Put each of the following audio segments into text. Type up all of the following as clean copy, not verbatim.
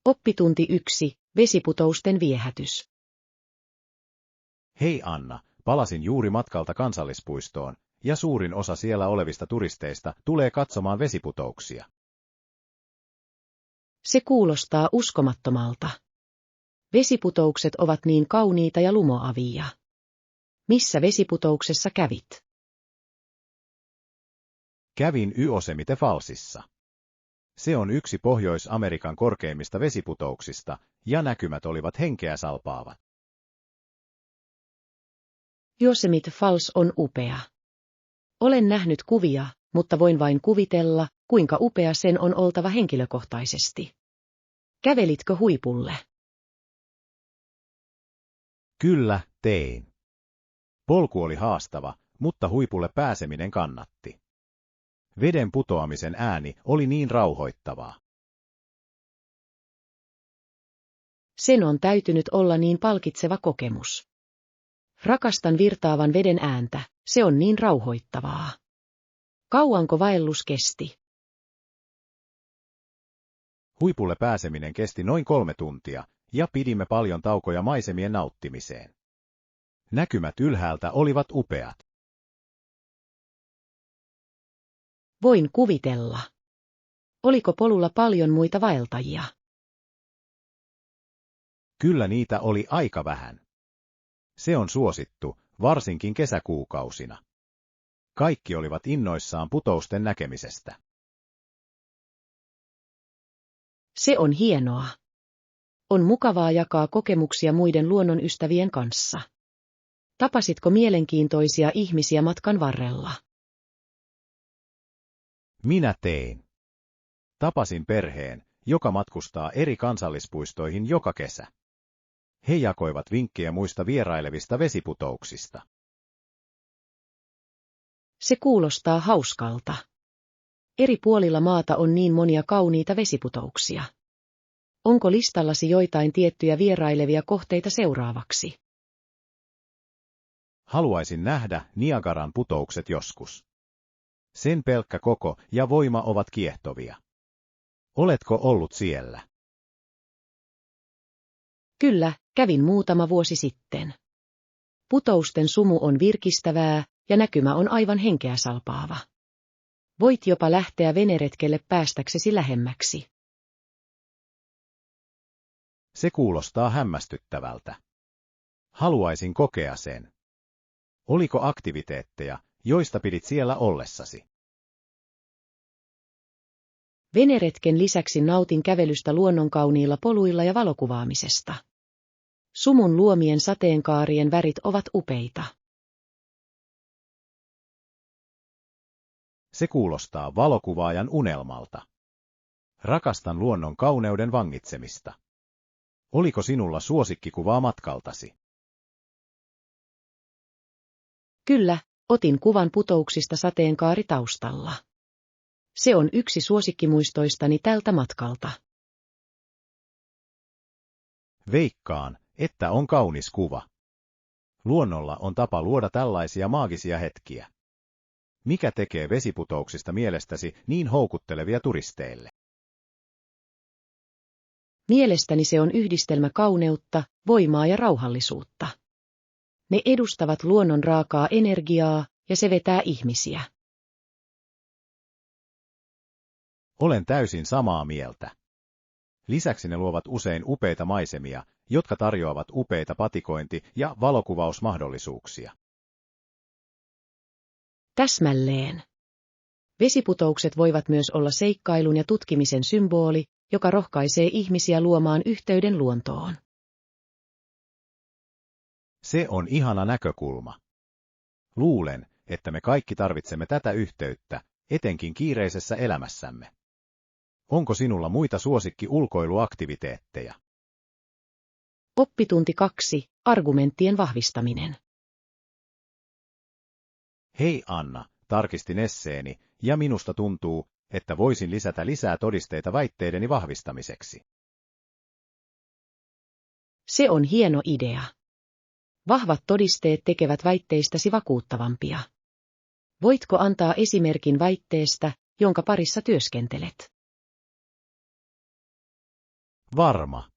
Oppitunti 1. Vesiputousten viehätys. Hei Anna, palasin juuri matkalta kansallispuistoon, ja suurin osa siellä olevista turisteista tulee katsomaan vesiputouksia. Se kuulostaa uskomattomalta. Vesiputoukset ovat niin kauniita ja lumoavia. Missä vesiputouksessa kävit? Kävin Yosemite Fallsissa. Se on yksi Pohjois-Amerikan korkeimmista vesiputouksista, ja näkymät olivat henkeä salpaavat. Yosemite Falls on upea. Olen nähnyt kuvia, mutta voin vain kuvitella, kuinka upea sen on oltava henkilökohtaisesti. Kävelitkö huipulle? Kyllä, tein. Polku oli haastava, mutta huipulle pääseminen kannatti. Veden putoamisen ääni oli niin rauhoittavaa. Sen on täytynyt olla niin palkitseva kokemus. Rakastan virtaavan veden ääntä, se on niin rauhoittavaa. Kauanko vaellus kesti? Huipulle pääseminen kesti noin 3 tuntia, ja pidimme paljon taukoja maisemien nauttimiseen. Näkymät ylhäältä olivat upeat. Voin kuvitella. Oliko polulla paljon muita vaeltajia? Kyllä niitä oli aika vähän. Se on suosittu, varsinkin kesäkuukausina. Kaikki olivat innoissaan putousten näkemisestä. Se on hienoa. On mukavaa jakaa kokemuksia muiden luonnonystävien kanssa. Tapasitko mielenkiintoisia ihmisiä matkan varrella? Minä tein. Tapasin perheen, joka matkustaa eri kansallispuistoihin joka kesä. He jakoivat vinkkejä muista vierailevista vesiputouksista. Se kuulostaa hauskalta. Eri puolilla maata on niin monia kauniita vesiputouksia. Onko listallasi joitain tiettyjä vierailevia kohteita seuraavaksi? Haluaisin nähdä Niagaran putoukset joskus. Sen pelkkä koko ja voima ovat kiehtovia. Oletko ollut siellä? Kyllä, kävin muutama vuosi sitten. Putousten sumu on virkistävää ja näkymä on aivan henkeä salpaava. Voit jopa lähteä veneretkelle päästäksesi lähemmäksi. Se kuulostaa hämmästyttävältä. Haluaisin kokea sen. Oliko aktiviteetteja, joista pidit siellä ollessasi? Veneretken lisäksi nautin kävelystä luonnonkauniilla poluilla ja valokuvaamisesta. Sumun luomien sateenkaarien värit ovat upeita. Se kuulostaa valokuvaajan unelmalta. Rakastan luonnon kauneuden vangitsemista. Oliko sinulla suosikkikuvaa matkaltasi? Kyllä, otin kuvan putouksista sateenkaaritaustalla. Se on yksi suosikkimuistoistani tältä matkalta. Veikkaan, että on kaunis kuva. Luonnolla on tapa luoda tällaisia maagisia hetkiä. Mikä tekee vesiputouksista mielestäsi niin houkuttelevia turisteille? Mielestäni se on yhdistelmä kauneutta, voimaa ja rauhallisuutta. Ne edustavat luonnon raakaa energiaa ja se vetää ihmisiä. Olen täysin samaa mieltä. Lisäksi ne luovat usein upeita maisemia, jotka tarjoavat upeita patikointi- ja valokuvausmahdollisuuksia. Täsmälleen. Vesiputoukset voivat myös olla seikkailun ja tutkimisen symboli, joka rohkaisee ihmisiä luomaan yhteyden luontoon. Se on ihana näkökulma. Luulen, että me kaikki tarvitsemme tätä yhteyttä, etenkin kiireisessä elämässämme. Onko sinulla muita suosikki-ulkoiluaktiviteetteja? Oppitunti 2. Argumenttien vahvistaminen. Hei Anna, tarkistin esseeni, ja minusta tuntuu, että voisin lisätä lisää todisteita väitteideni vahvistamiseksi. Se on hieno idea. Vahvat todisteet tekevät väitteistäsi vakuuttavampia. Voitko antaa esimerkin väitteestä, jonka parissa työskentelet? Varma.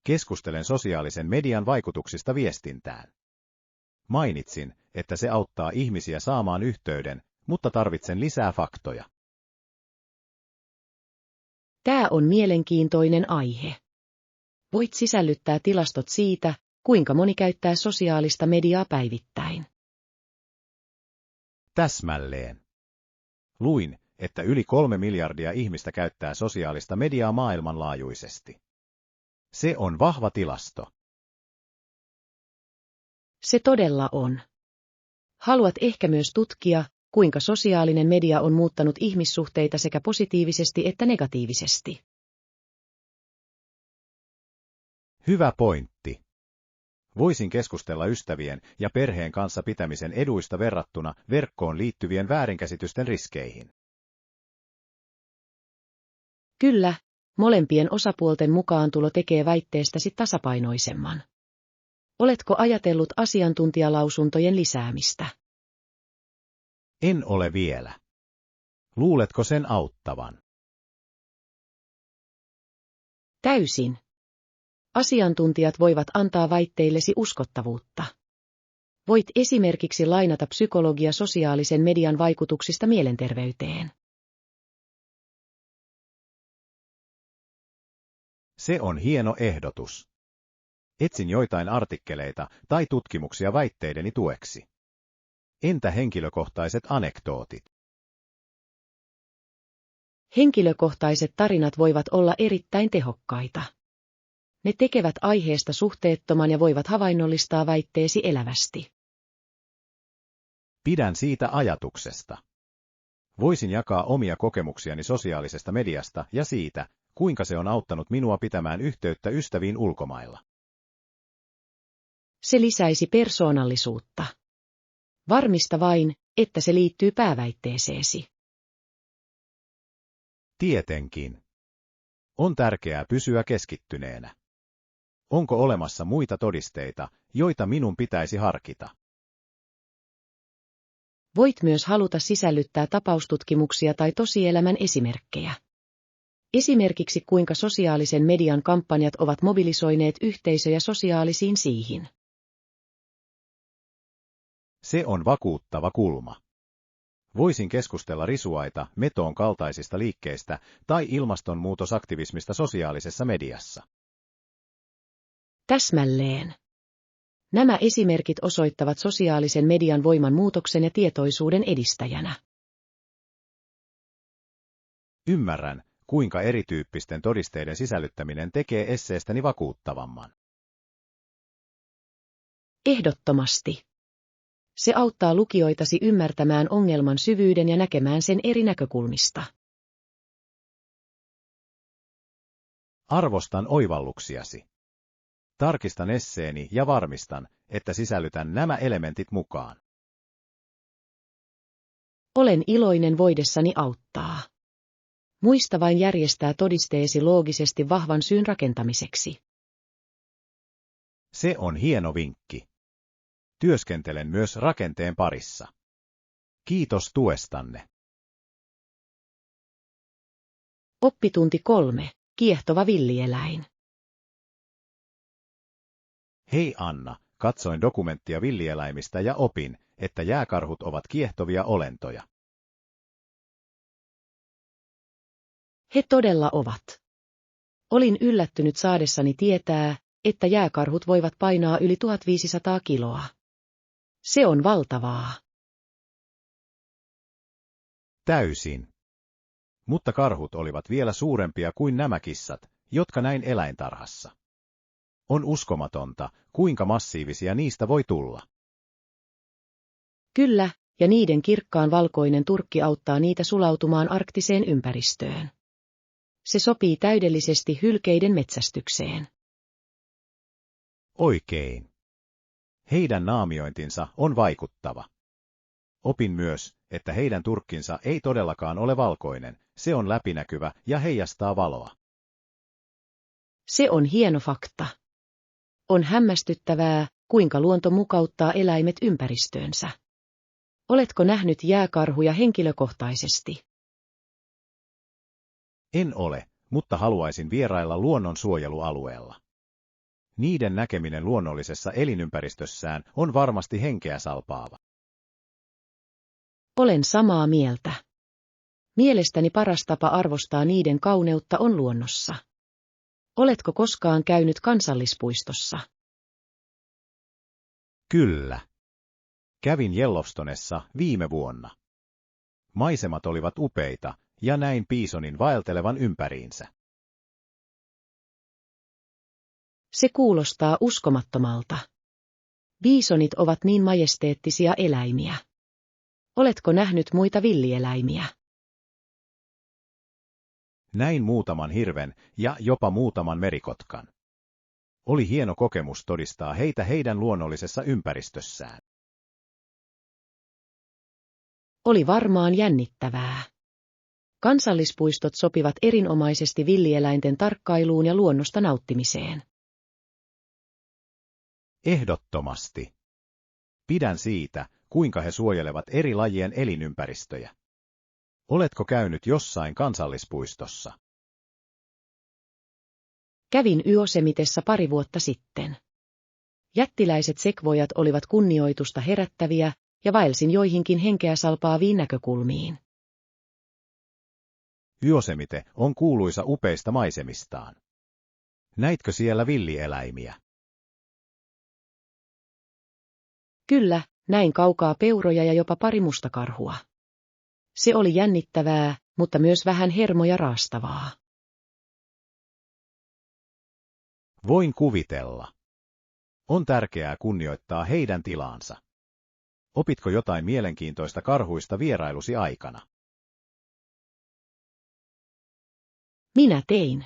Keskustelen sosiaalisen median vaikutuksista viestintään. Mainitsin, että se auttaa ihmisiä saamaan yhteyden, mutta tarvitsen lisää faktoja. Tämä on mielenkiintoinen aihe. Voit sisällyttää tilastot siitä, kuinka moni käyttää sosiaalista mediaa päivittäin. Täsmälleen. Luin, että yli 3 miljardia ihmistä käyttää sosiaalista mediaa maailmanlaajuisesti. Se on vahva tilasto. Se todella on. Haluat ehkä myös tutkia, kuinka sosiaalinen media on muuttanut ihmissuhteita sekä positiivisesti että negatiivisesti. Hyvä pointti. Voisin keskustella ystävien ja perheen kanssa pitämisen eduista verrattuna verkkoon liittyvien väärinkäsitysten riskeihin. Kyllä, molempien osapuolten mukaantulo tekee väitteestäsi tasapainoisemman. Oletko ajatellut asiantuntijalausuntojen lisäämistä? En ole vielä. Luuletko sen auttavan? Täysin. Asiantuntijat voivat antaa väitteillesi uskottavuutta. Voit esimerkiksi lainata psykologia sosiaalisen median vaikutuksista mielenterveyteen. Se on hieno ehdotus. Etsin joitain artikkeleita tai tutkimuksia väitteideni tueksi. Entä henkilökohtaiset anekdootit? Henkilökohtaiset tarinat voivat olla erittäin tehokkaita. Ne tekevät aiheesta suhteettoman ja voivat havainnollistaa väitteesi elävästi. Pidän siitä ajatuksesta. Voisin jakaa omia kokemuksiani sosiaalisesta mediasta ja siitä, kuinka se on auttanut minua pitämään yhteyttä ystäviin ulkomailla. Se lisäisi persoonallisuutta. Varmista vain, että se liittyy pääväitteeseesi. Tietenkin. On tärkeää pysyä keskittyneenä. Onko olemassa muita todisteita, joita minun pitäisi harkita? Voit myös haluta sisällyttää tapaustutkimuksia tai tosielämän esimerkkejä. Esimerkiksi kuinka sosiaalisen median kampanjat ovat mobilisoineet yhteisöjä sosiaalisiin siihin. Se on vakuuttava kulma. Voisin keskustella risuaita metoon kaltaisista liikkeistä tai ilmastonmuutosaktivismista sosiaalisessa mediassa. Täsmälleen. Nämä esimerkit osoittavat sosiaalisen median voiman muutoksen ja tietoisuuden edistäjänä. Ymmärrän, kuinka erityyppisten todisteiden sisällyttäminen tekee esseestäni vakuuttavamman. Ehdottomasti. Se auttaa lukijoitasi ymmärtämään ongelman syvyyden ja näkemään sen eri näkökulmista. Arvostan oivalluksiasi. Tarkistan esseeni ja varmistan, että sisällytän nämä elementit mukaan. Olen iloinen voidessani auttaa. Muista vain järjestää todisteesi loogisesti vahvan syyn rakentamiseksi. Se on hieno vinkki. Työskentelen myös rakenteen parissa. Kiitos tuestanne. Oppitunti 3. Kiehtova villieläin. Hei Anna, katsoin dokumenttia villieläimistä ja opin, että jääkarhut ovat kiehtovia olentoja. He todella ovat. Olin yllättynyt saadessani tietää, että jääkarhut voivat painaa yli 1500 kiloa. Se on valtavaa. Täysin. Mutta karhut olivat vielä suurempia kuin nämä kissat, jotka näin eläintarhassa. On uskomatonta, kuinka massiivisia niistä voi tulla. Kyllä, ja niiden kirkkaan valkoinen turkki auttaa niitä sulautumaan arktiseen ympäristöön. Se sopii täydellisesti hylkeiden metsästykseen. Oikein. Heidän naamiointinsa on vaikuttava. Opin myös, että heidän turkkinsa ei todellakaan ole valkoinen, se on läpinäkyvä ja heijastaa valoa. Se on hieno fakta. On hämmästyttävää, kuinka luonto mukauttaa eläimet ympäristöönsä. Oletko nähnyt jääkarhuja henkilökohtaisesti? En ole, mutta haluaisin vierailla luonnonsuojelualueella. Niiden näkeminen luonnollisessa elinympäristössään on varmasti henkeä salpaava. Olen samaa mieltä. Mielestäni paras tapa arvostaa niiden kauneutta on luonnossa. Oletko koskaan käynyt kansallispuistossa? Kyllä. Kävin Yellowstonessa viime vuonna. Maisemat olivat upeita, ja näin bisonin vaeltelevan ympäriinsä. Se kuulostaa uskomattomalta. Bisonit ovat niin majesteettisia eläimiä. Oletko nähnyt muita villieläimiä? Näin muutaman hirven ja jopa muutaman merikotkan. Oli hieno kokemus todistaa heitä heidän luonnollisessa ympäristössään. Oli varmaan jännittävää. Kansallispuistot sopivat erinomaisesti villieläinten tarkkailuun ja luonnosta nauttimiseen. Ehdottomasti. Pidän siitä, kuinka he suojelevat eri lajien elinympäristöjä. Oletko käynyt jossain kansallispuistossa? Kävin Yosemitessä pari vuotta sitten. Jättiläiset sekvojat olivat kunnioitusta herättäviä ja vaelsin joihinkin henkeä salpaaviin näkökulmiin. Yosemite on kuuluisa upeista maisemistaan. Näitkö siellä villieläimiä? Kyllä, näin kaukaa peuroja ja jopa pari mustakarhua. Se oli jännittävää, mutta myös vähän hermoja raastavaa. Voin kuvitella. On tärkeää kunnioittaa heidän tilaansa. Opitko jotain mielenkiintoista karhuista vierailusi aikana? Minä tein.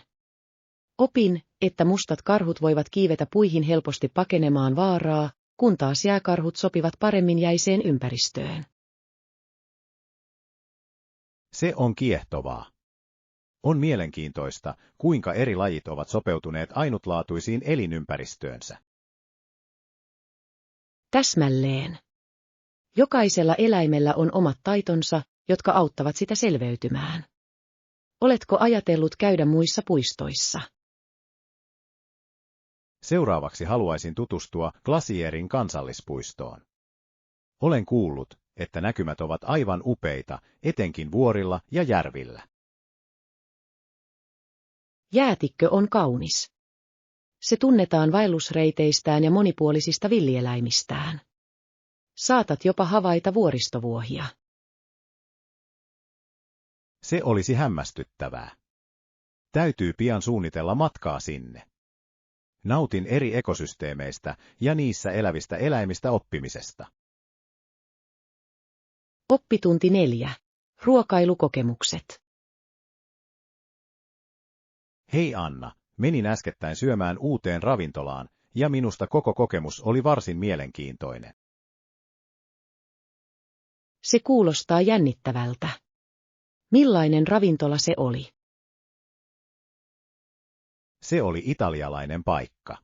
Opin, että mustat karhut voivat kiivetä puihin helposti pakenemaan vaaraa, kun taas jääkarhut sopivat paremmin jäiseen ympäristöön. Se on kiehtovaa. On mielenkiintoista, kuinka eri lajit ovat sopeutuneet ainutlaatuisiin elinympäristöönsä. Täsmälleen. Jokaisella eläimellä on omat taitonsa, jotka auttavat sitä selveytymään. Oletko ajatellut käydä muissa puistoissa? Seuraavaksi haluaisin tutustua Glacierin kansallispuistoon. Olen kuullut, että näkymät ovat aivan upeita, etenkin vuorilla ja järvillä. Jäätikkö on kaunis. Se tunnetaan vaellusreiteistään ja monipuolisista villieläimistään. Saatat jopa havaita vuoristovuohia. Se olisi hämmästyttävää. Täytyy pian suunnitella matkaa sinne. Nautin eri ekosysteemeistä ja niissä elävistä eläimistä oppimisesta. Oppitunti 4. Ruokailukokemukset. Hei Anna, menin äskettäin syömään uuteen ravintolaan, ja minusta koko kokemus oli varsin mielenkiintoinen. Se kuulostaa jännittävältä. Millainen ravintola se oli? Se oli italialainen paikka.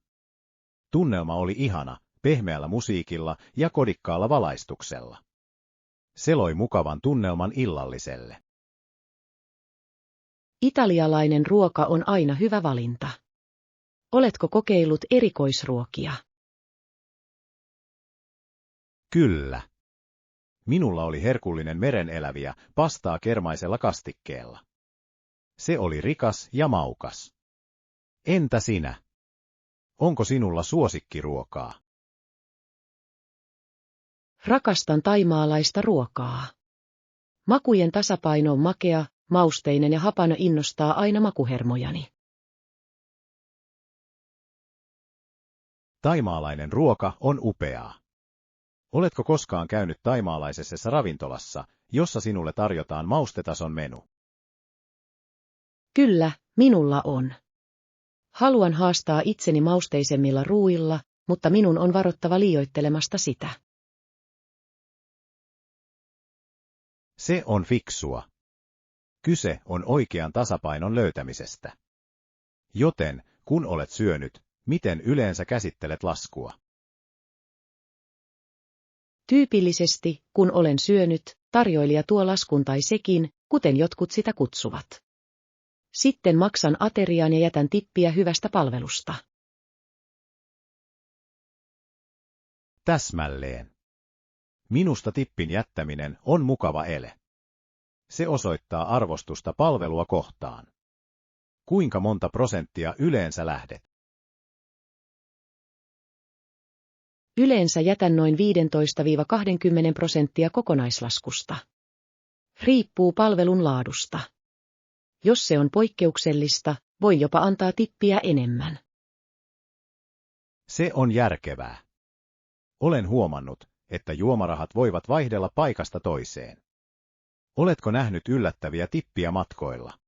Tunnelma oli ihana, pehmeällä musiikilla ja kodikkaalla valaistuksella. Se loi mukavan tunnelman illalliselle. Italialainen ruoka on aina hyvä valinta. Oletko kokeillut erikoisruokia? Kyllä. Minulla oli herkullinen mereneläviä pastaa kermaisella kastikkeella. Se oli rikas ja maukas. Entä sinä? Onko sinulla suosikkiruokaa? Rakastan thaimaalaista ruokaa. Makujen tasapaino on makea, mausteinen ja hapana innostaa aina makuhermojani. Thaimaalainen ruoka on upeaa. Oletko koskaan käynyt thaimaalaisessa ravintolassa, jossa sinulle tarjotaan maustetason menu? Kyllä, minulla on. Haluan haastaa itseni mausteisemmilla ruuilla, mutta minun on varottava liioittelemasta sitä. Se on fiksua. Kyse on oikean tasapainon löytämisestä. Joten, kun olet syönyt, miten yleensä käsittelet laskua? Tyypillisesti, kun olen syönyt, tarjoilija tuo laskun tai sekin, kuten jotkut sitä kutsuvat. Sitten maksan ateriaan ja jätän tippiä hyvästä palvelusta. Täsmälleen. Minusta tippin jättäminen on mukava ele. Se osoittaa arvostusta palvelua kohtaan. Kuinka monta prosenttia yleensä lähdet? Yleensä jätän noin 15–20% kokonaislaskusta. Riippuu palvelun laadusta. Jos se on poikkeuksellista, voi jopa antaa tippiä enemmän. Se on järkevää. Olen huomannut, että juomarahat voivat vaihdella paikasta toiseen. Oletko nähnyt yllättäviä tippiä matkoilla?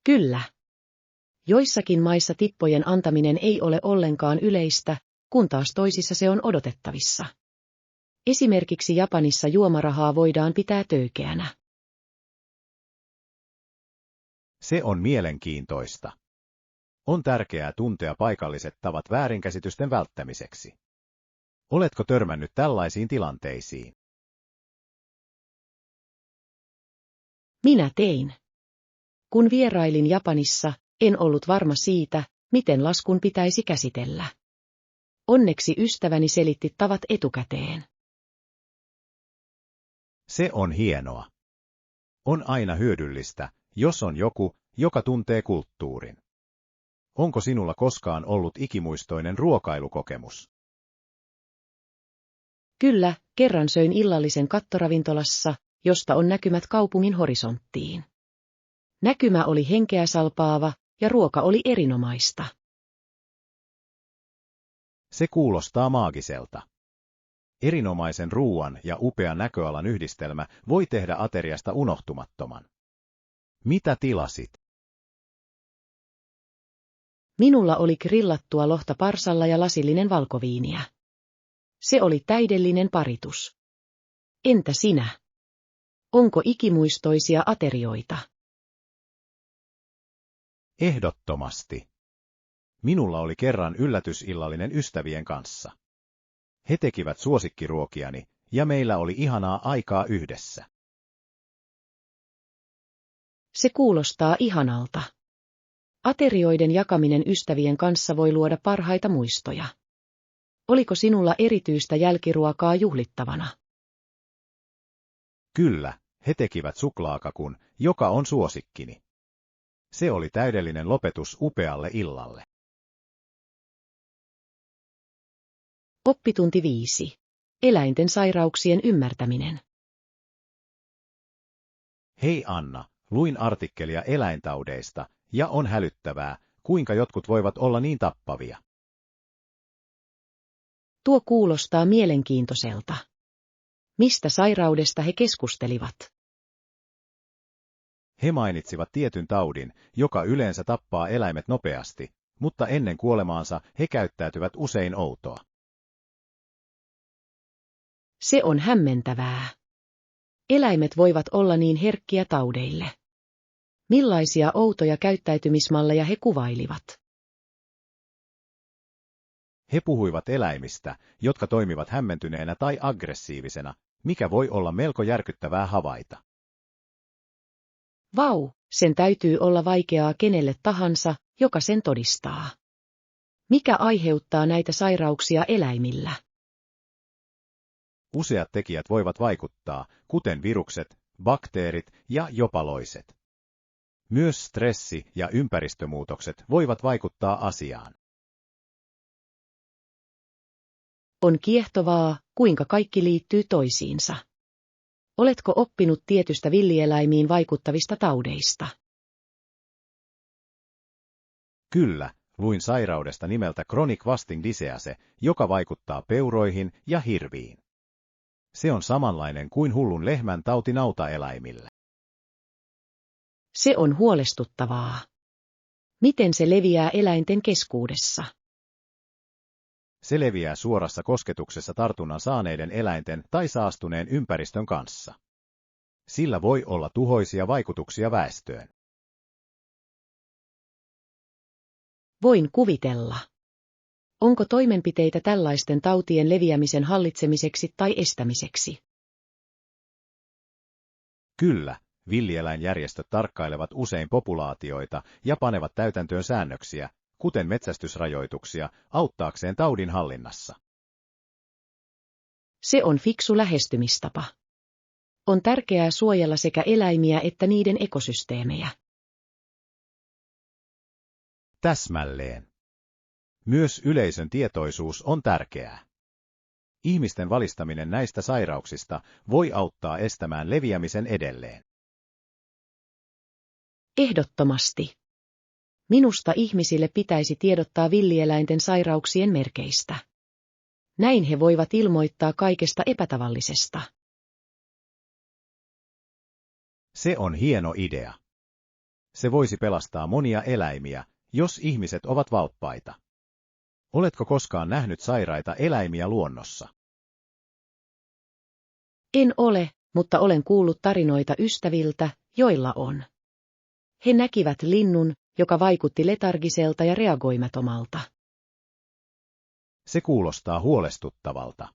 Kyllä. Joissakin maissa tippojen antaminen ei ole ollenkaan yleistä, kun taas toisissa se on odotettavissa. Esimerkiksi Japanissa juomarahaa voidaan pitää töykeänä. Se on mielenkiintoista. On tärkeää tuntea paikalliset tavat väärinkäsitysten välttämiseksi. Oletko törmännyt tällaisiin tilanteisiin? Minä tein. Kun vierailin Japanissa, en ollut varma siitä, miten laskun pitäisi käsitellä. Onneksi ystäväni selitti tavat etukäteen. Se on hienoa. On aina hyödyllistä, jos on joku, joka tuntee kulttuurin. Onko sinulla koskaan ollut ikimuistoinen ruokailukokemus? Kyllä, kerran söin illallisen kattoravintolassa, josta on näkymät kaupungin horisonttiin. Näkymä oli henkeä salpaava, ja ruoka oli erinomaista. Se kuulostaa maagiselta. Erinomaisen ruuan ja upean näköalan yhdistelmä voi tehdä ateriasta unohtumattoman. Mitä tilasit? Minulla oli grillattua lohta parsalla ja lasillinen valkoviiniä. Se oli täydellinen paritus. Entä sinä? Onko ikimuistoisia aterioita? Ehdottomasti. Minulla oli kerran yllätysillallinen ystävien kanssa. He tekivät suosikkiruokiani, ja meillä oli ihanaa aikaa yhdessä. Se kuulostaa ihanalta. Aterioiden jakaminen ystävien kanssa voi luoda parhaita muistoja. Oliko sinulla erityistä jälkiruokaa juhlittavana? Kyllä, he tekivät suklaakakun, joka on suosikkini. Se oli täydellinen lopetus upealle illalle. Oppitunti 5. Eläinten sairauksien ymmärtäminen. Hei Anna, luin artikkelia eläintaudeista, ja on hälyttävää, kuinka jotkut voivat olla niin tappavia. Tuo kuulostaa mielenkiintoiselta. Mistä sairaudesta he keskustelivat? He mainitsivat tietyn taudin, joka yleensä tappaa eläimet nopeasti, mutta ennen kuolemaansa he käyttäytyvät usein outoa. Se on hämmentävää. Eläimet voivat olla niin herkkiä taudeille. Millaisia outoja käyttäytymismalleja he kuvailivat? He puhuivat eläimistä, jotka toimivat hämmentyneenä tai aggressiivisena, mikä voi olla melko järkyttävää havaita. Vau, sen täytyy olla vaikeaa kenelle tahansa, joka sen todistaa. Mikä aiheuttaa näitä sairauksia eläimillä? Useat tekijät voivat vaikuttaa, kuten virukset, bakteerit ja jopa loiset. Myös stressi ja ympäristömuutokset voivat vaikuttaa asiaan. On kiehtovaa, kuinka kaikki liittyy toisiinsa. Oletko oppinut tietystä villieläimiin vaikuttavista taudeista? Kyllä, luin sairaudesta nimeltä Chronic Wasting Disease, joka vaikuttaa peuroihin ja hirviin. Se on samanlainen kuin hullun lehmän tauti nautaeläimillä. Se on huolestuttavaa. Miten se leviää eläinten keskuudessa? Se leviää suorassa kosketuksessa tartunnan saaneiden eläinten tai saastuneen ympäristön kanssa. Sillä voi olla tuhoisia vaikutuksia väestöön. Voin kuvitella. Onko toimenpiteitä tällaisten tautien leviämisen hallitsemiseksi tai estämiseksi? Kyllä, villieläinjärjestöt tarkkailevat usein populaatioita ja panevat täytäntöön säännöksiä, kuten metsästysrajoituksia, auttaakseen taudin hallinnassa. Se on fiksu lähestymistapa. On tärkeää suojella sekä eläimiä että niiden ekosysteemejä. Täsmälleen. Myös yleisön tietoisuus on tärkeää. Ihmisten valistaminen näistä sairauksista voi auttaa estämään leviämisen edelleen. Ehdottomasti. Minusta ihmisille pitäisi tiedottaa villieläinten sairauksien merkeistä. Näin he voivat ilmoittaa kaikesta epätavallisesta. Se on hieno idea. Se voisi pelastaa monia eläimiä, jos ihmiset ovat valppaita. Oletko koskaan nähnyt sairaita eläimiä luonnossa? En ole, mutta olen kuullut tarinoita ystäviltä, joilla on. He näkivät linnun, joka vaikutti letargiselta ja reagoimattomalta. Se kuulostaa huolestuttavalta.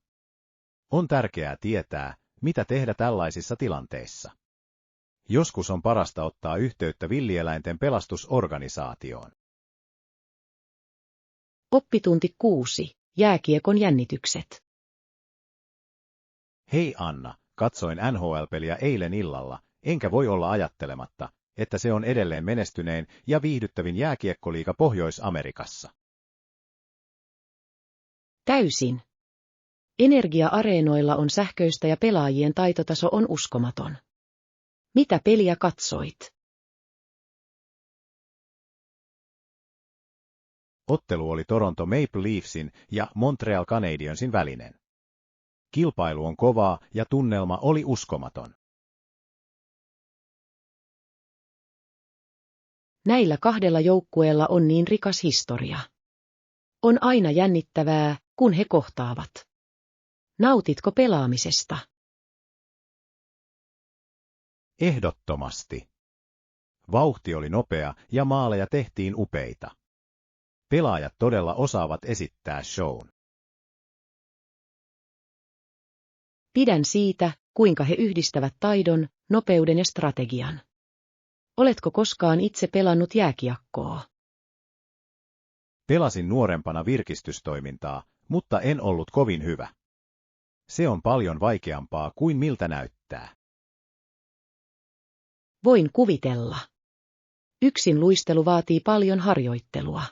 On tärkeää tietää, mitä tehdä tällaisissa tilanteissa. Joskus on parasta ottaa yhteyttä villieläinten pelastusorganisaatioon. Oppitunti 6. Jääkiekon jännitykset. Hei Anna, katsoin NHL-peliä eilen illalla, enkä voi olla ajattelematta, että se on edelleen menestynein ja viihdyttävin jääkiekkoliiga Pohjois-Amerikassa. Täysin. Energia-areenoilla on sähköistä ja pelaajien taitotaso on uskomaton. Mitä peliä katsoit? Ottelu oli Toronto Maple Leafsin ja Montreal Canadiensin välinen. Kilpailu on kovaa ja tunnelma oli uskomaton. Näillä kahdella joukkueella on niin rikas historia. On aina jännittävää, kun he kohtaavat. Nautitko pelaamisesta? Ehdottomasti. Vauhti oli nopea ja maaleja tehtiin upeita. Pelaajat todella osaavat esittää shown. Pidän siitä, kuinka he yhdistävät taidon, nopeuden ja strategian. Oletko koskaan itse pelannut jääkiekkoa? Pelasin nuorempana virkistystoimintaa, mutta en ollut kovin hyvä. Se on paljon vaikeampaa kuin miltä näyttää. Voin kuvitella. Yksin luistelu vaatii paljon harjoittelua.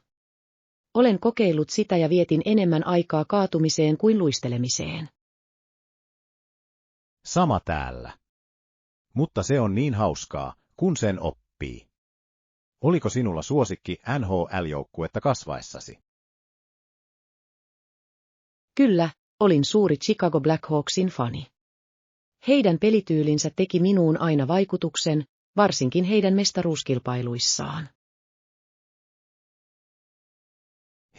Olen kokeillut sitä ja vietin enemmän aikaa kaatumiseen kuin luistelemiseen. Sama täällä. Mutta se on niin hauskaa, kun sen oppii. Oliko sinulla suosikki NHL-joukkuetta kasvaessasi? Kyllä, olin suuri Chicago Blackhawksin fani. Heidän pelityylinsä teki minuun aina vaikutuksen, varsinkin heidän mestaruuskilpailuissaan.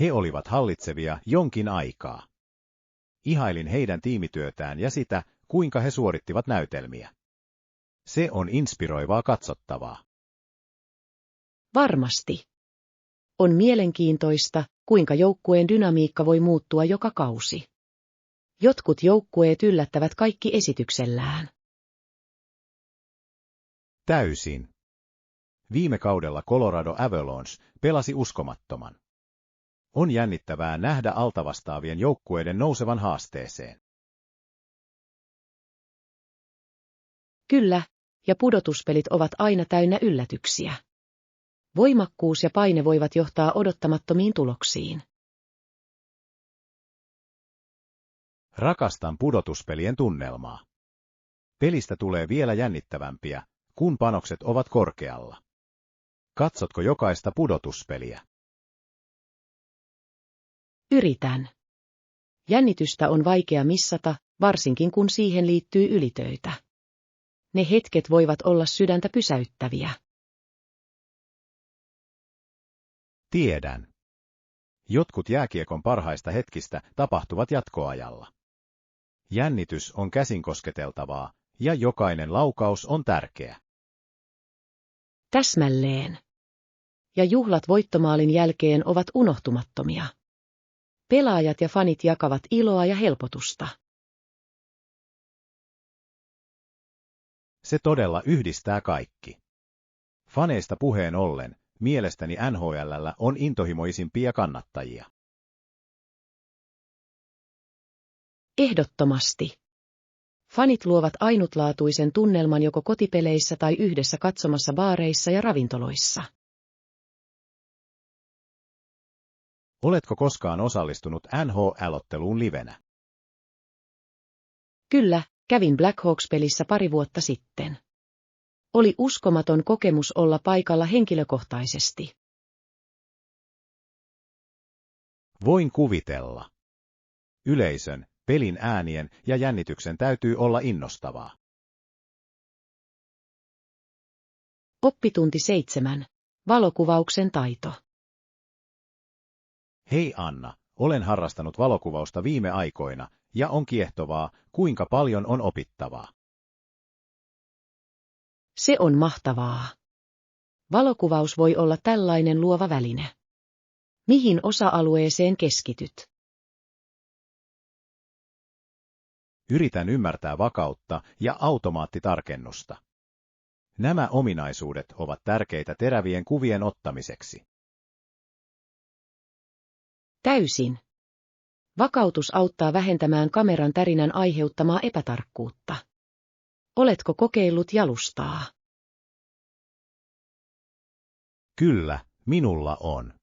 He olivat hallitsevia jonkin aikaa. Ihailin heidän tiimityötään ja sitä, kuinka he suorittivat näytelmiä. Se on inspiroivaa katsottavaa. Varmasti. On mielenkiintoista, kuinka joukkueen dynamiikka voi muuttua joka kausi. Jotkut joukkueet yllättävät kaikki esityksellään. Täysin. Viime kaudella Colorado Avalanche pelasi uskomattoman. On jännittävää nähdä altavastaavien joukkueiden nousevan haasteeseen. Kyllä, ja pudotuspelit ovat aina täynnä yllätyksiä. Voimakkuus ja paine voivat johtaa odottamattomiin tuloksiin. Rakastan pudotuspelien tunnelmaa. Pelistä tulee vielä jännittävämpiä, kun panokset ovat korkealla. Katsotko jokaista pudotuspeliä? Yritän. Jännitystä on vaikea missata, varsinkin kun siihen liittyy ylitöitä. Ne hetket voivat olla sydäntä pysäyttäviä. Tiedän. Jotkut jääkiekon parhaista hetkistä tapahtuvat jatkoajalla. Jännitys on käsin kosketeltavaa, ja jokainen laukaus on tärkeä. Täsmälleen. Ja juhlat voittomaalin jälkeen ovat unohtumattomia. Pelaajat ja fanit jakavat iloa ja helpotusta. Se todella yhdistää kaikki. Faneista puheen ollen, mielestäni NHL:llä on intohimoisimpia kannattajia. Ehdottomasti. Fanit luovat ainutlaatuisen tunnelman joko kotipeleissä tai yhdessä katsomassa baareissa ja ravintoloissa. Oletko koskaan osallistunut NHL-otteluun livenä? Kyllä, kävin Blackhawks-pelissä pari vuotta sitten. Oli uskomaton kokemus olla paikalla henkilökohtaisesti. Voin kuvitella. Yleisön, pelin äänien ja jännityksen täytyy olla innostavaa. Oppitunti 7. Valokuvauksen taito. Hei Anna, olen harrastanut valokuvausta viime aikoina, ja on kiehtovaa, kuinka paljon on opittavaa. Se on mahtavaa. Valokuvaus voi olla tällainen luova väline. Mihin osa-alueeseen keskityt? Yritän ymmärtää vakautta ja automaattitarkennusta. Nämä ominaisuudet ovat tärkeitä terävien kuvien ottamiseksi. Täysin. Vakautus auttaa vähentämään kameran tärinän aiheuttamaa epätarkkuutta. Oletko kokeillut jalustaa? Kyllä, minulla on.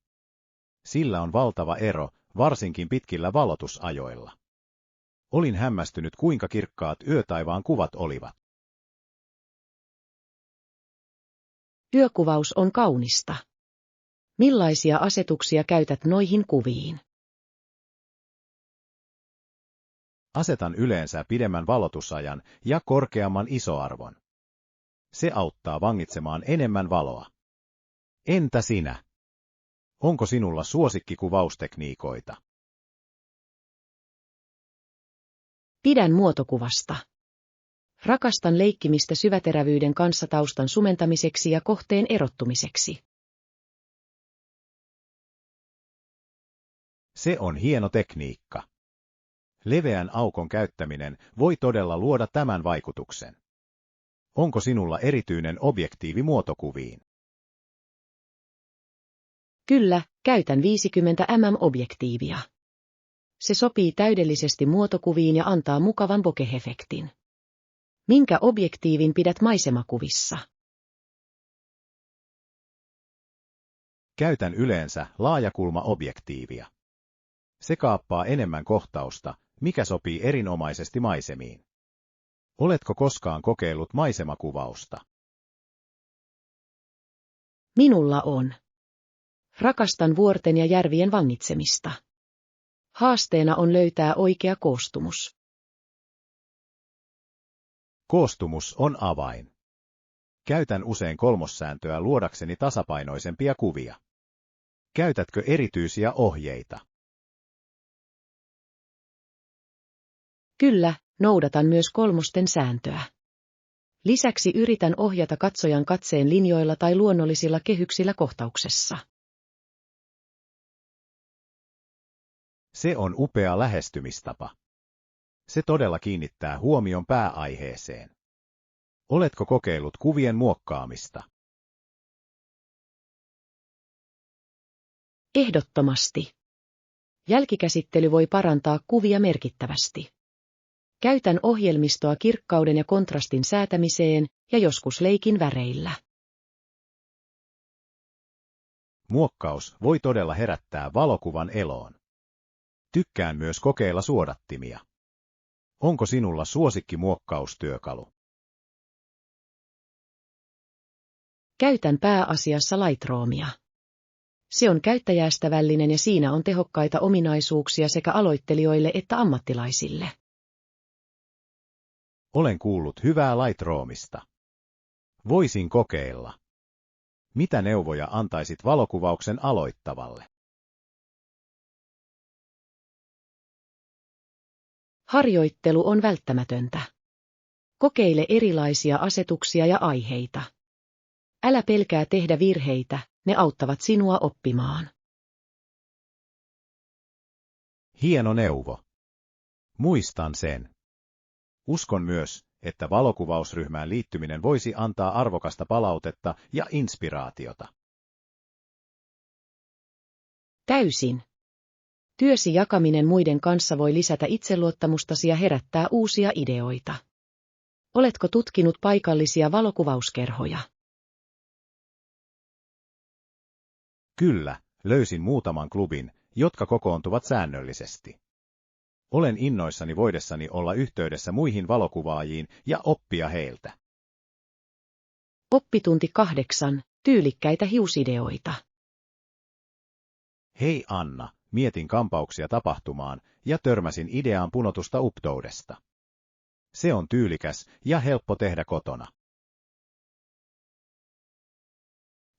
Sillä on valtava ero, varsinkin pitkillä valotusajoilla. Olin hämmästynyt, kuinka kirkkaat yötaivaan kuvat olivat. Yökuvaus on kaunista. Millaisia asetuksia käytät noihin kuviin? Asetan yleensä pidemmän valotusajan ja korkeamman isoarvon. Se auttaa vangitsemaan enemmän valoa. Entä sinä? Onko sinulla suosikkikuvaustekniikoita? Pidän muotokuvasta. Rakastan leikkimistä syväterävyyden kanssa taustan sumentamiseksi ja kohteen erottumiseksi. Se on hieno tekniikka. Leveän aukon käyttäminen voi todella luoda tämän vaikutuksen. Onko sinulla erityinen objektiivi muotokuviin? Kyllä, käytän 50 mm-objektiivia. Se sopii täydellisesti muotokuviin ja antaa mukavan bokeh-efektin. Minkä objektiivin pidät maisemakuvissa? Käytän yleensä laajakulma-objektiivia. Se kaappaa enemmän kohtausta, mikä sopii erinomaisesti maisemiin. Oletko koskaan kokeillut maisemakuvausta? Minulla on. Rakastan vuorten ja järvien vangitsemista. Haasteena on löytää oikea koostumus. Koostumus on avain. Käytän usein kolmossääntöä luodakseni tasapainoisempia kuvia. Käytätkö erityisiä ohjeita? Kyllä, noudatan myös kolmosten sääntöä. Lisäksi yritän ohjata katsojan katseen linjoilla tai luonnollisilla kehyksillä kohtauksessa. Se on upea lähestymistapa. Se todella kiinnittää huomion pääaiheeseen. Oletko kokeillut kuvien muokkaamista? Ehdottomasti. Jälkikäsittely voi parantaa kuvia merkittävästi. Käytän ohjelmistoa kirkkauden ja kontrastin säätämiseen ja joskus leikin väreillä. Muokkaus voi todella herättää valokuvan eloon. Tykkään myös kokeilla suodattimia. Onko sinulla suosikkimuokkaustyökalu? Käytän pääasiassa Lightroomia. Se on käyttäjäystävällinen ja siinä on tehokkaita ominaisuuksia sekä aloittelijoille että ammattilaisille. Olen kuullut hyvää Lightroomista. Voisin kokeilla. Mitä neuvoja antaisit valokuvauksen aloittavalle? Harjoittelu on välttämätöntä. Kokeile erilaisia asetuksia ja aiheita. Älä pelkää tehdä virheitä, ne auttavat sinua oppimaan. Hieno neuvo. Muistan sen. Uskon myös, että valokuvausryhmään liittyminen voisi antaa arvokasta palautetta ja inspiraatiota. Täysin. Työsi jakaminen muiden kanssa voi lisätä itseluottamustasi ja herättää uusia ideoita. Oletko tutkinut paikallisia valokuvauskerhoja? Kyllä, löysin muutaman klubin, jotka kokoontuvat säännöllisesti. Olen innoissani voidessani olla yhteydessä muihin valokuvaajiin ja oppia heiltä. Oppitunti 8. Tyylikkäitä hiusideoita. Hei Anna, mietin kampauksia tapahtumaan ja törmäsin ideaan punotusta uptoudesta. Se on tyylikäs ja helppo tehdä kotona.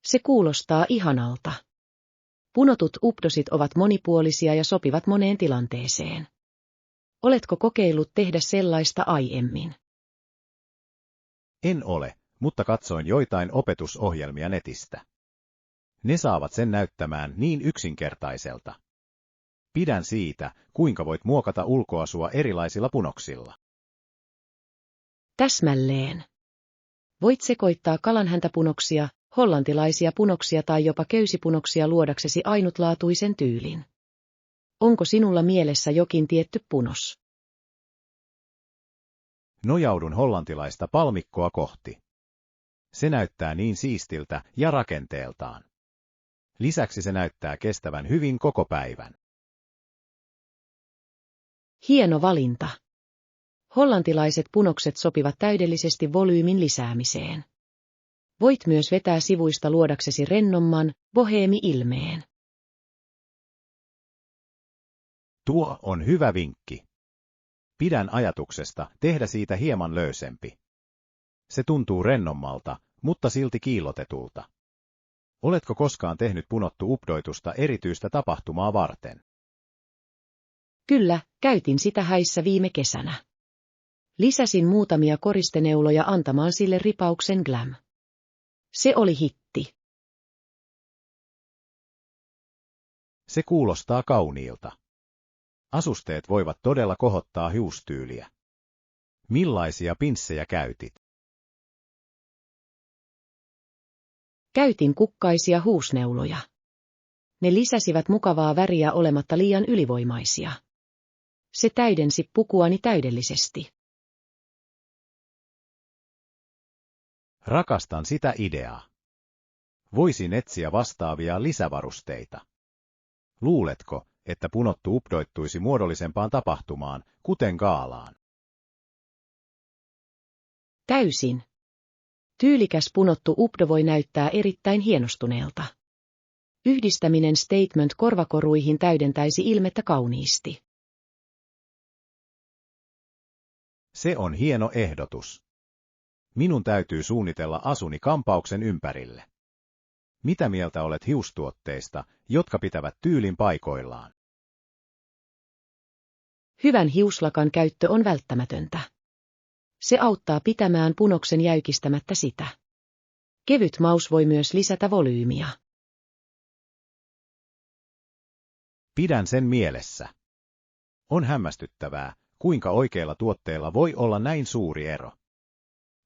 Se kuulostaa ihanalta. Punotut updosit ovat monipuolisia ja sopivat moneen tilanteeseen. Oletko kokeillut tehdä sellaista aiemmin? En ole, mutta katsoin joitain opetusohjelmia netistä. Ne saavat sen näyttämään niin yksinkertaiselta. Pidän siitä, kuinka voit muokata ulkoasua erilaisilla punoksilla. Täsmälleen. Voit sekoittaa kalanhäntäpunoksia, hollantilaisia punoksia tai jopa köysipunoksia luodaksesi ainutlaatuisen tyylin. Onko sinulla mielessä jokin tietty punos? Nojaudun hollantilaista palmikkoa kohti. Se näyttää niin siistiltä ja rakenteeltaan. Lisäksi se näyttää kestävän hyvin koko päivän. Hieno valinta. Hollantilaiset punokset sopivat täydellisesti volyymin lisäämiseen. Voit myös vetää sivuista luodaksesi rennomman, boheemi-ilmeen. Tuo on hyvä vinkki. Pidän ajatuksesta tehdä siitä hieman löysempi. Se tuntuu rennommalta, mutta silti kiillotetulta. Oletko koskaan tehnyt punottu updoitusta erityistä tapahtumaa varten? Kyllä, käytin sitä häissä viime kesänä. Lisäsin muutamia koristeneuloja antamaan sille ripauksen glam. Se oli hitti. Se kuulostaa kauniilta. Asusteet voivat todella kohottaa hiustyyliä. Millaisia pinssejä käytit? Käytin kukkaisia huusneuloja. Ne lisäsivät mukavaa väriä olematta liian ylivoimaisia. Se täydensi pukuani täydellisesti. Rakastan sitä ideaa. Voisin etsiä vastaavia lisävarusteita. Luuletko, että punottu updoittuisi muodollisempaan tapahtumaan, kuten gaalaan? Täysin. Tyylikäs punottu updo voi näyttää erittäin hienostuneelta. Yhdistäminen statement-korvakoruihin täydentäisi ilmettä kauniisti. Se on hieno ehdotus. Minun täytyy suunnitella asuni kampauksen ympärille. Mitä mieltä olet hiustuotteista, jotka pitävät tyylin paikoillaan? Hyvän hiuslakan käyttö on välttämätöntä. Se auttaa pitämään punoksen jäykistämättä sitä. Kevyt maus voi myös lisätä volyymiä. Pidän sen mielessä. On hämmästyttävää, kuinka oikeilla tuotteilla voi olla näin suuri ero.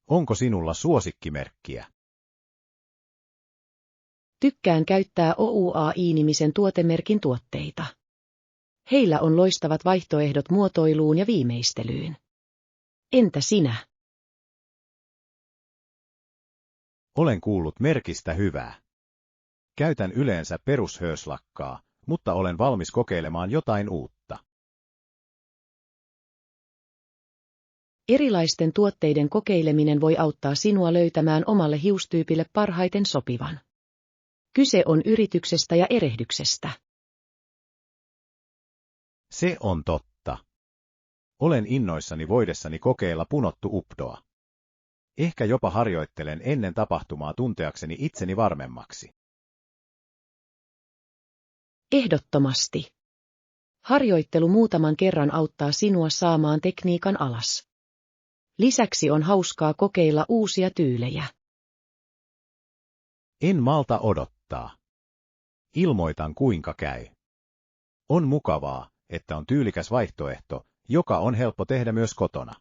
Onko sinulla suosikkimerkkiä? Tykkään käyttää OUAI-nimisen tuotemerkin tuotteita. Heillä on loistavat vaihtoehdot muotoiluun ja viimeistelyyn. Entä sinä? Olen kuullut merkistä hyvää. Käytän yleensä perushööslakkaa, mutta olen valmis kokeilemaan jotain uutta. Erilaisten tuotteiden kokeileminen voi auttaa sinua löytämään omalle hiustyypille parhaiten sopivan. Kyse on yrityksestä ja erehdyksestä. Se on totta. Olen innoissani voidessani kokeilla punottu updoa. Ehkä jopa harjoittelen ennen tapahtumaa tunteakseni itseni varmemmaksi. Ehdottomasti. Harjoittelu muutaman kerran auttaa sinua saamaan tekniikan alas. Lisäksi on hauskaa kokeilla uusia tyylejä. En malta odottaa. Ilmoitan kuinka käy. On mukavaa, että on tyylikäs vaihtoehto, joka on helppo tehdä myös kotona.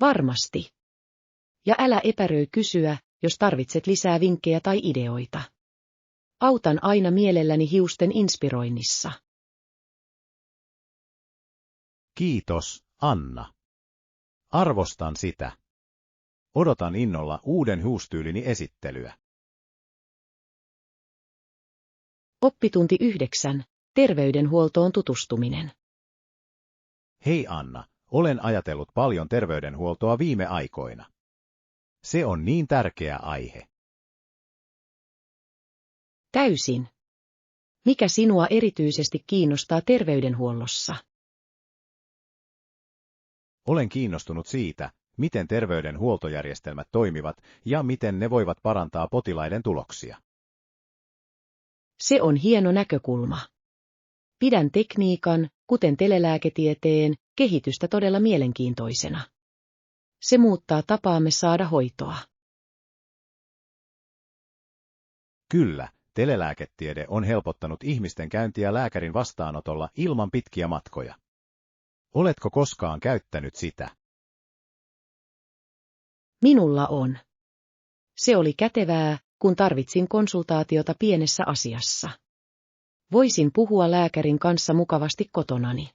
Varmasti. Ja älä epäröi kysyä, jos tarvitset lisää vinkkejä tai ideoita. Autan aina mielelläni hiusten inspiroinnissa. Kiitos, Anna. Arvostan sitä. Odotan innolla uuden hiustyylini esittelyä. Oppitunti 9. Terveydenhuoltoon tutustuminen. Hei Anna, olen ajatellut paljon terveydenhuoltoa viime aikoina. Se on niin tärkeä aihe. Täysin. Mikä sinua erityisesti kiinnostaa terveydenhuollossa? Olen kiinnostunut siitä, miten terveydenhuoltojärjestelmät toimivat ja miten ne voivat parantaa potilaiden tuloksia. Se on hieno näkökulma. Pidän tekniikan, kuten telelääketieteen, kehitystä todella mielenkiintoisena. Se muuttaa tapaamme saada hoitoa. Kyllä, telelääketiede on helpottanut ihmisten käyntiä lääkärin vastaanotolla ilman pitkiä matkoja. Oletko koskaan käyttänyt sitä? Minulla on. Se oli kätevää, kun tarvitsin konsultaatiota pienessä asiassa. Voisin puhua lääkärin kanssa mukavasti kotonani.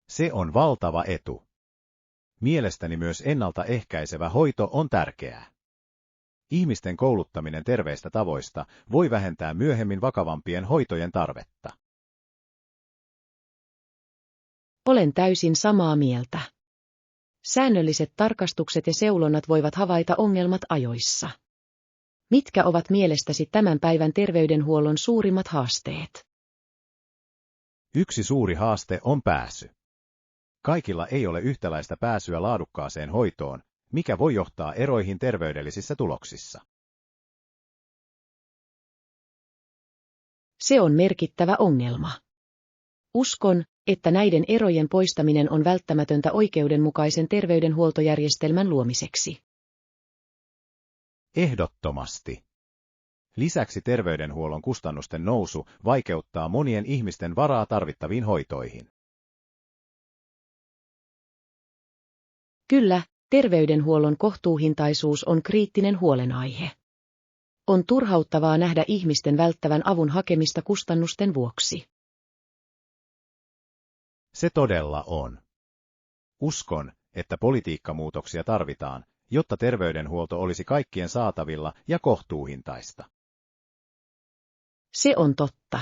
Se on valtava etu. Mielestäni myös ennaltaehkäisevä hoito on tärkeää. Ihmisten kouluttaminen terveistä tavoista voi vähentää myöhemmin vakavampien hoitojen tarvetta. Olen täysin samaa mieltä. Säännölliset tarkastukset ja seulonnat voivat havaita ongelmat ajoissa. Mitkä ovat mielestäsi tämän päivän terveydenhuollon suurimmat haasteet? Yksi suuri haaste on pääsy. Kaikilla ei ole yhtäläistä pääsyä laadukkaaseen hoitoon, mikä voi johtaa eroihin terveydellisissä tuloksissa. Se on merkittävä ongelma. Uskon, että näiden erojen poistaminen on välttämätöntä oikeudenmukaisen terveydenhuoltojärjestelmän luomiseksi. Ehdottomasti. Lisäksi terveydenhuollon kustannusten nousu vaikeuttaa monien ihmisten varaa tarvittaviin hoitoihin. Kyllä, terveydenhuollon kohtuuhintaisuus on kriittinen huolenaihe. On turhauttavaa nähdä ihmisten välttävän avun hakemista kustannusten vuoksi. Se todella on. Uskon, että politiikkamuutoksia tarvitaan, jotta terveydenhuolto olisi kaikkien saatavilla ja kohtuuhintaista. Se on totta.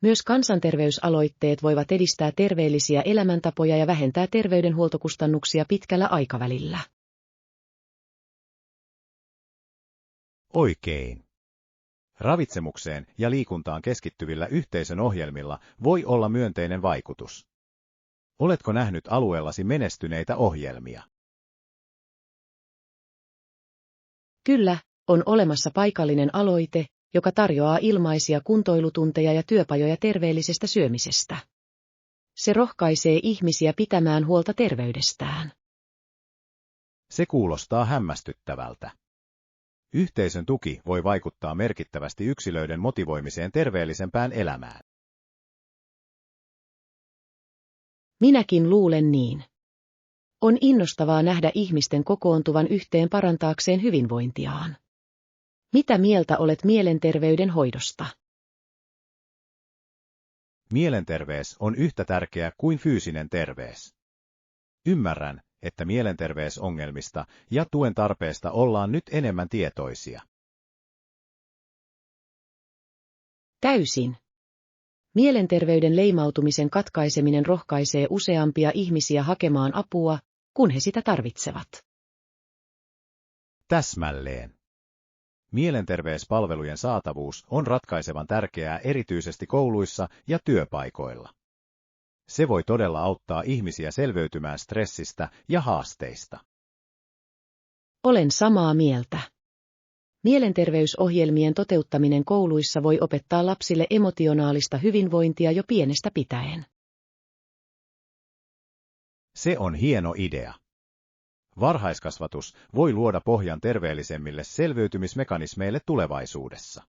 Myös kansanterveysaloitteet voivat edistää terveellisiä elämäntapoja ja vähentää terveydenhuoltokustannuksia pitkällä aikavälillä. Oikein. Ravitsemukseen ja liikuntaan keskittyvillä yhteisön ohjelmilla voi olla myönteinen vaikutus. Oletko nähnyt alueellasi menestyneitä ohjelmia? Kyllä, on olemassa paikallinen aloite, joka tarjoaa ilmaisia kuntoilutunteja ja työpajoja terveellisestä syömisestä. Se rohkaisee ihmisiä pitämään huolta terveydestään. Se kuulostaa hämmästyttävältä. Yhteisön tuki voi vaikuttaa merkittävästi yksilöiden motivoimiseen terveellisempään elämään. Minäkin luulen niin. On innostavaa nähdä ihmisten kokoontuvan yhteen parantaakseen hyvinvointiaan. Mitä mieltä olet mielenterveyden hoidosta? Mielenterveys on yhtä tärkeä kuin fyysinen terveys. Ymmärrän, että mielenterveysongelmista ja tuen tarpeesta ollaan nyt enemmän tietoisia. Täysin. Mielenterveyden leimautumisen katkaiseminen rohkaisee useampia ihmisiä hakemaan apua, kun he sitä tarvitsevat. Täsmälleen. Mielenterveyspalvelujen saatavuus on ratkaisevan tärkeää erityisesti kouluissa ja työpaikoilla. Se voi todella auttaa ihmisiä selviytymään stressistä ja haasteista. Olen samaa mieltä. Mielenterveysohjelmien toteuttaminen kouluissa voi opettaa lapsille emotionaalista hyvinvointia jo pienestä pitäen. Se on hieno idea. Varhaiskasvatus voi luoda pohjan terveellisemmille selviytymismekanismeille tulevaisuudessa.